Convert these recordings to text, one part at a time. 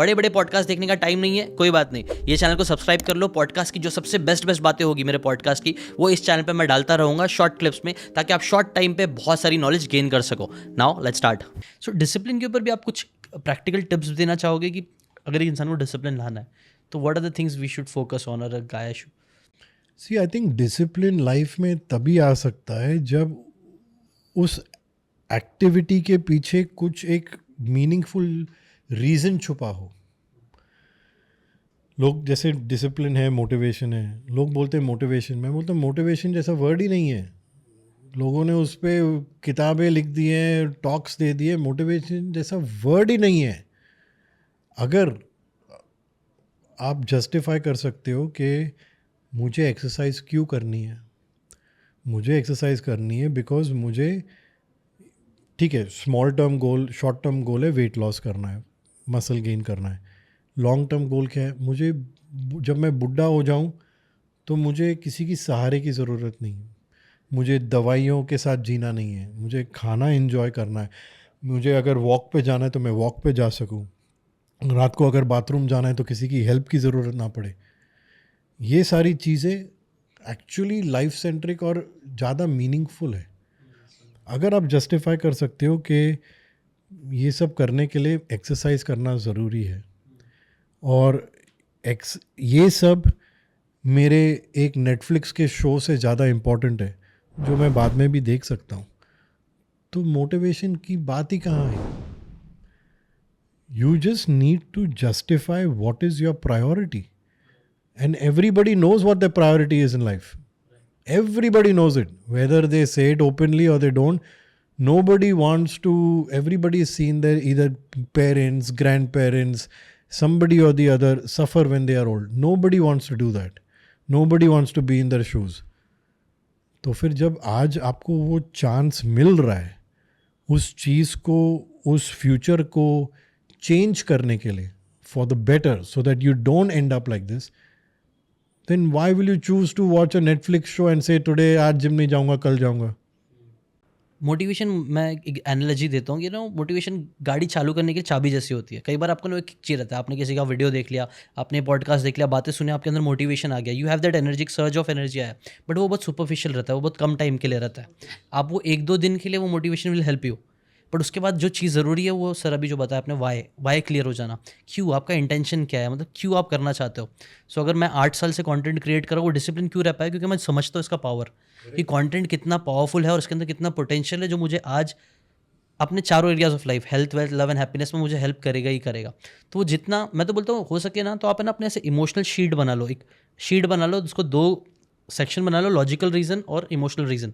बड़े बड़े पॉडकास्ट देखने का टाइम नहीं है, कोई बात नहीं, ये चैनल को सब्सक्राइब कर लो। पॉडकास्ट की जो सबसे बेस्ट बातें होगी मेरे पॉडकास्ट की, वो इस चैनल पे मैं डालता रहूँगा शॉर्ट क्लिप्स में, ताकि आप शॉर्ट टाइम पे बहुत सारी नॉलेज गेन कर सको। Now let's start. So discipline के ऊपर भी आप कुछ प्रैक्टिकल टिप्स देना चाहोगे कि अगर एक इंसान को डिसिप्लिन लाना है तो what are the things we should focus on, और a guy should? See I think discipline life में तभी आ सकता है जब उस एक्टिविटी के पीछे कुछ एक मीनिंगफुल रीज़न छुपा हो। लोग जैसे डिसिप्लिन है, मोटिवेशन है, लोग बोलते हैं मोटिवेशन, मैं बोलता हूँ मोटिवेशन जैसा वर्ड ही नहीं है। लोगों ने उस पर किताबें लिख दी हैं, टॉक्स दे दिए, मोटिवेशन जैसा वर्ड ही नहीं है। अगर आप जस्टिफाई कर सकते हो कि मुझे एक्सरसाइज क्यों करनी है, मुझे एक्सरसाइज करनी है बिकॉज मुझे, ठीक है, small term goal, short term goal है वेट लॉस करना है, मसल गेन करना है। लॉन्ग टर्म गोल क्या है, मुझे जब मैं बुढ़ा हो जाऊं तो मुझे किसी की सहारे की ज़रूरत नहीं है, मुझे दवाइयों के साथ जीना नहीं है, मुझे खाना एंजॉय करना है, मुझे अगर वॉक पे जाना है तो मैं वॉक पे जा सकूं, रात को अगर बाथरूम जाना है तो किसी की हेल्प की ज़रूरत ना पड़े। ये सारी चीज़ें एक्चुअली लाइफ सेंट्रिक और ज़्यादा मीनिंगफुल है। अगर आप जस्टिफाई कर सकते हो कि ये सब करने के लिए एक्सरसाइज करना ज़रूरी है और ये सब मेरे एक नेटफ्लिक्स के शो से ज़्यादा इम्पॉर्टेंट है जो मैं बाद में भी देख सकता हूँ, तो मोटिवेशन की बात ही कहाँ है। You just need to justify what is your priority and everybody knows what the priority is in life. Everybody knows it, whether they say it openly or they don't. Nobody wants to, everybody has seen their either parents, grandparents, somebody or the other suffer when they are old. Nobody wants to do that. Nobody wants to be in their shoes. तो फिर जब आज आपको वो chance मिल रहा है उस चीज़ को, उस फ्यूचर को चेंज करने के लिए for the better, so that you don't and up like this, then why will you choose to watch a Netflix show and say today आज जिम नहीं जाऊंगा, कल जाऊंगा? मोटिवेशन, मैं एक एनालॉजी देता हूँ कि ना, मोटिवेशन गाड़ी चालू करने की चाबी जैसी होती है। कई बार आपको ना एक चाहिए रहता है, आपने किसी का वीडियो देख लिया, आपने पॉडकास्ट देख लिया, बातें सुने, आपके अंदर मोटिवेशन आ गया, you have that energy, surge of energy आया, बट वो बहुत सुपरफिशियल रहता है, वो बहुत कम टाइम के लिए रहता है। आप वो 1-2 दिन के लिए वो motivation will help you, but उसके बाद जो चीज़ ज़रूरी है वो सर अभी जो बताया आपने, वाई क्लियर हो जाना, क्यों, आपका इंटेंशन क्या है, मतलब क्यों आप करना चाहते हो। सो अगर मैं 8 साल से कंटेंट क्रिएट कर रहा हूँ, वो डिसिप्लिन क्यों रह पाया, क्योंकि मैं समझता हूँ इसका पावर, कि कंटेंट कितना पावरफुल है और उसके अंदर कितना पोटेंशियल है, जो मुझे आज अपने चारों areas of life, health, wealth, love and happiness में मुझे हेल्प करेगा ही करेगा। तो वो जितना, मैं तो बोलता हूँ हो सके ना, तो आप है ना अपने ऐसे इमोशनल शीट बना लो, एक शीट बना लो, उसको 2 सेक्शन बना लो, लॉजिकल रीज़न और इमोशनल रीज़न।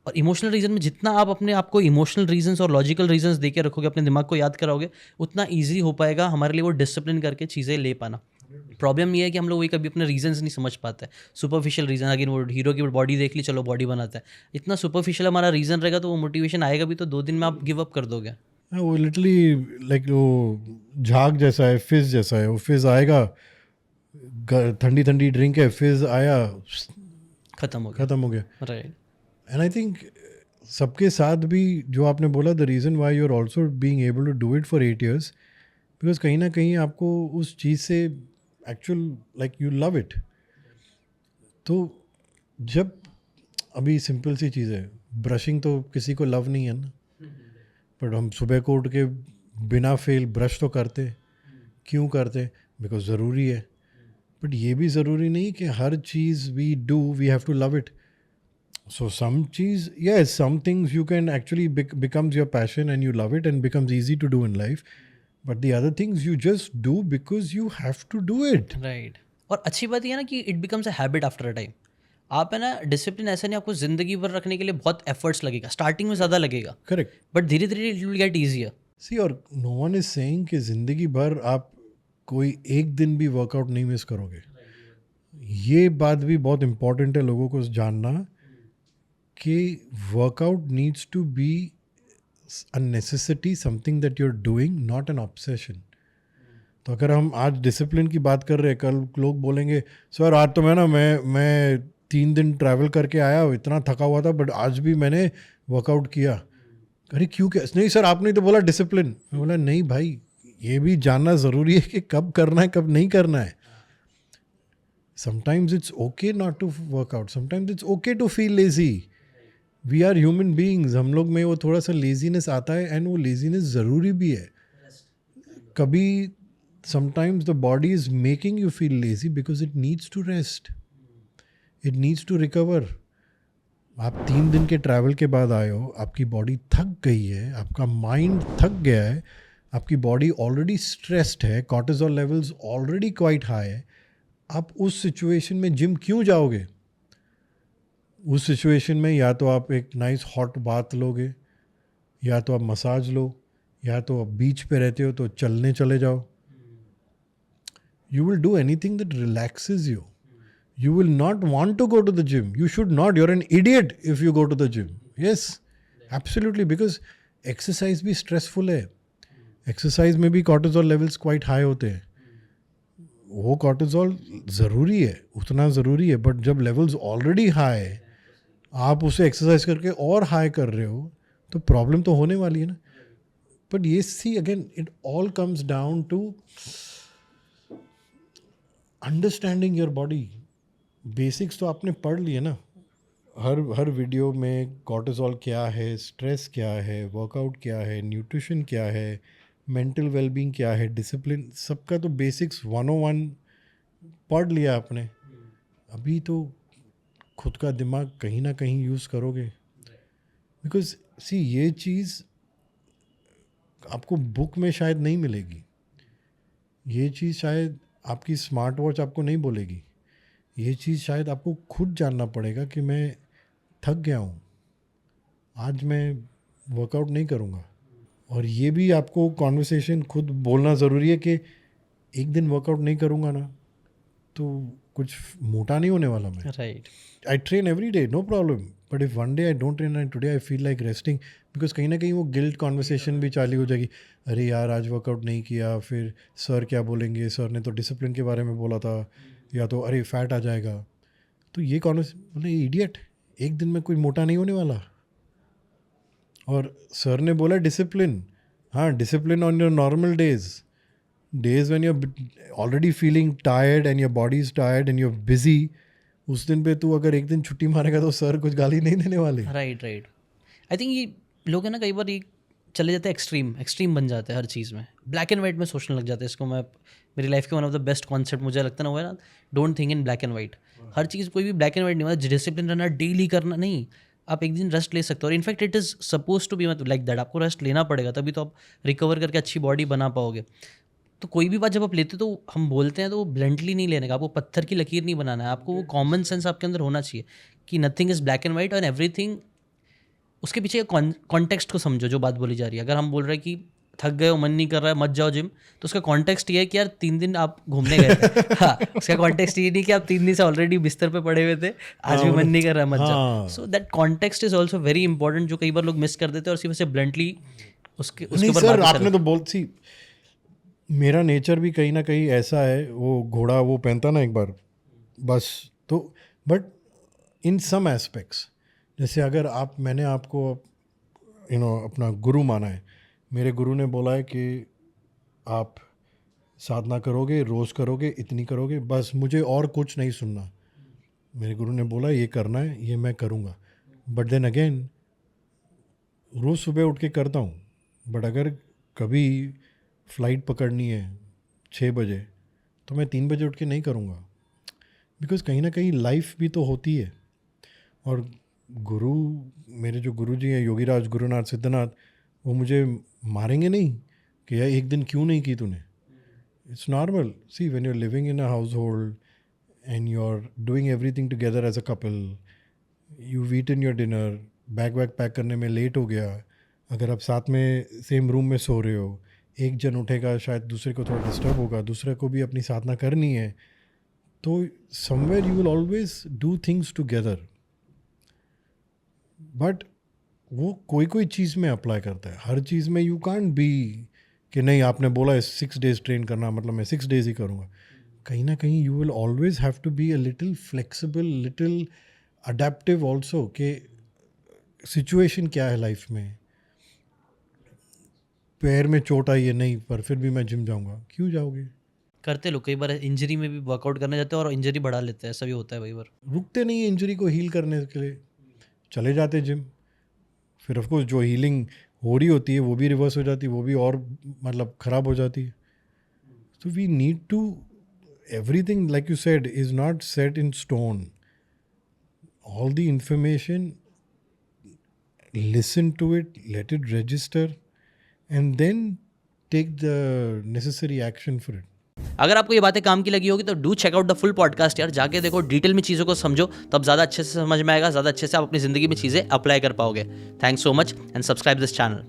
और इमोशनल रीज़न में जितना आप अपने आप को इमोशनल रीजंस और लॉजिकल रीजंस दे के रखोगे, अपने दिमाग को याद कराओगे, उतना ईजी हो पाएगा हमारे लिए वो डिसिप्लिन करके चीज़ें ले पाना। प्रॉब्लम ये है कि हम लोग वही कभी अपने रीजंस नहीं समझ पाते हैं, सुपरफिशियल रीज़न। अगर वो हीरो की बॉडी देख ली, चलो बॉडी बनाता है, इतना सुपरफिशियल हमारा रीज़न रहेगा तो वो मोटिवेशन आएगा भी तो 2 दिन में आप गिव अप कर दोगे। हाँ, वो लिटरली लाइक वो झाग जैसा है, फिज जैसा है, वो फिज आएगा, ठंडी ठंडी ड्रिंक है, फिज आया, खत्म हो गया, खत्म हो गया। राइट। एंड आई थिंक सबके साथ भी जो आपने बोला, the reason why you are also being able to do it for 8 years, because कहीं ना कहीं आपको उस चीज़ से actual like you love it. तो जब अभी सिंपल सी चीज़ है, ब्रशिंग तो किसी को लव नहीं है ना, बट हम सुबह को उठ के बिना फेल ब्रश तो करते। क्यों करते? बिकॉज ज़रूरी है। बट ये भी ज़रूरी नहीं कि हर चीज़ we do we have to love it. So some cheese, yes, some things you can actually becomes your passion and you love it and becomes easy to do in life. But the other things you just do because you have to do it. Right. और अच्छी बात ये है ना कि it becomes a habit after a time. आप है ना, डिसिप्लिन ऐसा नहीं, आपको ज़िंदगी भर रखने के लिए बहुत एफर्ट्स लगेगा, स्टार्टिंग में ज़्यादा लगेगा, Correct. बट धीरे धीरे it will get easier. See, और no one is saying कि ज़िंदगी भर आप कोई एक दिन भी वर्कआउट नहीं मिस करोगे। ये बात भी बहुत इम्पॉर्टेंट है लोगों को जानना कि workout needs to be a necessity, something that you're doing, not an obsession. तो अगर हम आज डिसिप्लिन की बात कर रहे हैं, कल लोग बोलेंगे सर आज तो मैं 3 दिन ट्रैवल करके आया, इतना थका हुआ था, बट आज भी मैंने वर्कआउट किया। अरे क्यों? क्या नहीं सर, आपने तो बोला डिसिप्लिन। मैं बोला नहीं भाई, ये भी जानना ज़रूरी है कि कब करना है कब नहीं करना है. Sometimes it's okay not to work out. Sometimes it's okay to feel lazy. We are human beings. हम लोग में वो थोड़ा सा लेजीनेस आता है एंड वो लेजीनेस ज़रूरी भी है. कभी sometimes the body is making you feel lazy because it needs to rest. It needs to recover. आप 3 दिन के ट्रैवल के बाद आए हो, आपकी बॉडी थक गई है, आपका माइंड थक गया है, आपकी बॉडी ऑलरेडी स्ट्रेस्ड है, cortisol levels already quite high है. आप उस सिचुएशन में जिम क्यों जाओगे? उस सिचुएशन में या तो आप एक नाइस हॉट बाथ लोगे, या तो आप मसाज लो, या तो आप बीच पे रहते हो तो चलने चले जाओ. You will do anything that relaxes you. You will not want to go to the gym. You should not. You're an idiot if you go to the gym. Yes, absolutely. Because exercise भी stressful है. Exercise में भी cortisol levels quite high होते हैं. वो cortisol ज़रूरी है, उतना ज़रूरी है. बट जब levels already high है, आप उसे exercise करके और high कर रहे हो, तो problem तो होने वाली है ना. But ये see again, it all comes down to understanding your body. Basics तो आपने पढ़ लिए ना. हर वीडियो में कॉर्टिसोल क्या है, स्ट्रेस क्या है, वर्कआउट क्या है, न्यूट्रिशन क्या है, मेंटल वेलबींग क्या है, डिसिप्लिन, सबका तो बेसिक्स 101 पढ़ लिया आपने. अभी तो खुद का दिमाग कहीं ना कहीं यूज़ करोगे. बिकॉज सी ये चीज़ आपको बुक में शायद नहीं मिलेगी. ये चीज़ शायद आपकी स्मार्ट वॉच आपको नहीं बोलेगी. ये चीज़ शायद आपको खुद जानना पड़ेगा कि मैं थक गया हूँ, आज मैं वर्कआउट नहीं करूँगा. और ये भी आपको कॉन्वर्सेशन खुद बोलना ज़रूरी है कि एक दिन वर्कआउट नहीं करूँगा ना तो कुछ मोटा नहीं होने वाला मैं. Right. I train every day, no problem. But if one day I don't train and today I feel like resting, because कहीं ना कहीं वो गिल्ट कॉन्वर्सेशन भी चालू हो जाएगी. अरे यार आज वर्कआउट नहीं किया, फिर सर क्या बोलेंगे, सर ने तो डिसिप्लिन के बारे में बोला था, या तो अरे फैट आ जाएगा. तो ये कॉन्वर्सेशन, बोले इडियट, एक दिन में कोई मोटा नहीं होने वाला. और सर ने बोला डिसिप्लिन. हाँ, discipline on your normal days when you are already feeling tired and your body is tired and you are busy. उस दिन पे तू अगर एक दिन छुट्टी मारेगा तो सर कुछ गाली नहीं देने वाले. राइट. आई थिंक ये लोग है ना, कई बार ये चले जाते हैं एक्सट्रीम बन जाते हैं हर चीज़ में, ब्लैक एंड वाइट में सोचने लग जाते हैं. इसको मैं मेरी लाइफ के one of the best concept मुझे लगता है ना, वो है ना, don't think in black and white. हर चीज़ कोई भी ब्लैक एंड वाइट नहीं होता. डिसिप्लिन रहना, डेली करना नहीं. आप एक दिन रेस्ट ले सकते हो. और in fact it is suppose to be मतलब लाइक दैट. आपको रेस्ट लेना पड़ेगा, तभी तो आप रिकवर करके अच्छी बॉडी बना पाओगे. तो कोई भी बात जब आप लेते हो तो हम बोलते हैं तो वो ब्लंटली नहीं लेने का. आपको पत्थर की लकीर नहीं बनाना है. आपको वो कॉमन सेंस आपके अंदर होना चाहिए कि nothing is black and white और एवरीथिंग. उसके पीछे कॉन्टेक्स्ट को समझो जो बात बोली जा रही है. अगर हम बोल रहे हैं कि थक गए हो, मन नहीं कर रहा है, मत जाओ जिम, तो उसका कॉन्टेक्स्ट ये है कि यार 3 दिन आप घूमने गए थे. हाँ, उसका कॉन्टेक्स्ट ये नहीं कि आप 3 दिन से ऑलरेडी बिस्तर पे पड़े हुए थे, आज भी मन नहीं कर रहा है, मत जाओ. So that context is also very important, जो कई बार लोग मिस कर देते हैं और सिर्फ से ब्लंटली उसके नहीं ऊपर सर, बात आपने तो बोल सी, मेरा नेचर भी कहीं ना कहीं ऐसा है. वो घोड़ा वो पहनता ना एक बार बस, तो बट इन सम एस्पेक्ट्स, जैसे अगर मैंने आपको अपना गुरु माना है. मेरे गुरु ने बोला है कि आप साधना करोगे, रोज़ करोगे, इतनी करोगे, बस मुझे और कुछ नहीं सुनना. मेरे गुरु ने बोला ये करना है, ये मैं करूँगा. बट देन अगेन रोज़ सुबह उठ के करता हूँ. बट अगर कभी फ़्लाइट पकड़नी है 6 बजे तो मैं 3 बजे उठ के नहीं करूँगा. बिकॉज़ कहीं ना कहीं लाइफ भी तो होती है. और गुरु, मेरे जो गुरु जी हैं योगीराज गुरुनाथ सिद्धनाथ, वो मुझे मारेंगे नहीं कि यार एक दिन क्यों नहीं की तूने. It's normal. See, when you are living in a household and you are doing everything together as a couple, you eat in your dinner, bag pack करने में लेट हो गया, अगर आप साथ में सेम रूम में सो रहे हो, एक जन उठेगा शायद दूसरे को थोड़ा डिस्टर्ब होगा, दूसरे को भी अपनी साधना करनी है, तो somewhere you will always do things together. But वो कोई चीज़ में अप्लाई करता है. हर चीज़ में यू कांट बी कि नहीं आपने बोला है 6 डेज ट्रेन करना मतलब मैं 6 डेज ही करूँगा. कहीं ना कहीं you will always have to be a little flexible, little adaptive also, कि सिचुएशन क्या है लाइफ में. पैर में चोट आई है, नहीं पर फिर भी मैं जिम जाऊंगा, क्यों जाओगे? करते लोग कई बार इंजरी में भी वर्कआउट करने जाते हैं और इंजरी बढ़ा लेते हैं, ऐसा भी होता है कई बार। रुकते नहीं है इंजरी को हील करने के लिए, चले जाते जिम। फिर ऑफ कोर्स जो हीलिंग हो रही होती है वो भी रिवर्स हो जाती है, वो भी और मतलब ख़राब हो जाती है। तो we need to, everything like you said is not set in stone. All the information, listen to it, let it register, and then take the necessary action for it. अगर आपको ये बातें काम की लगी होगी तो do check out the full podcast यार, जाके देखो, डिटेल में चीज़ों को समझो, तब ज़्यादा अच्छे से समझ में आएगा, ज़्यादा अच्छे से आप अपनी ज़िंदगी में चीज़ें अप्लाई कर पाओगे। Thanks so much and subscribe this channel.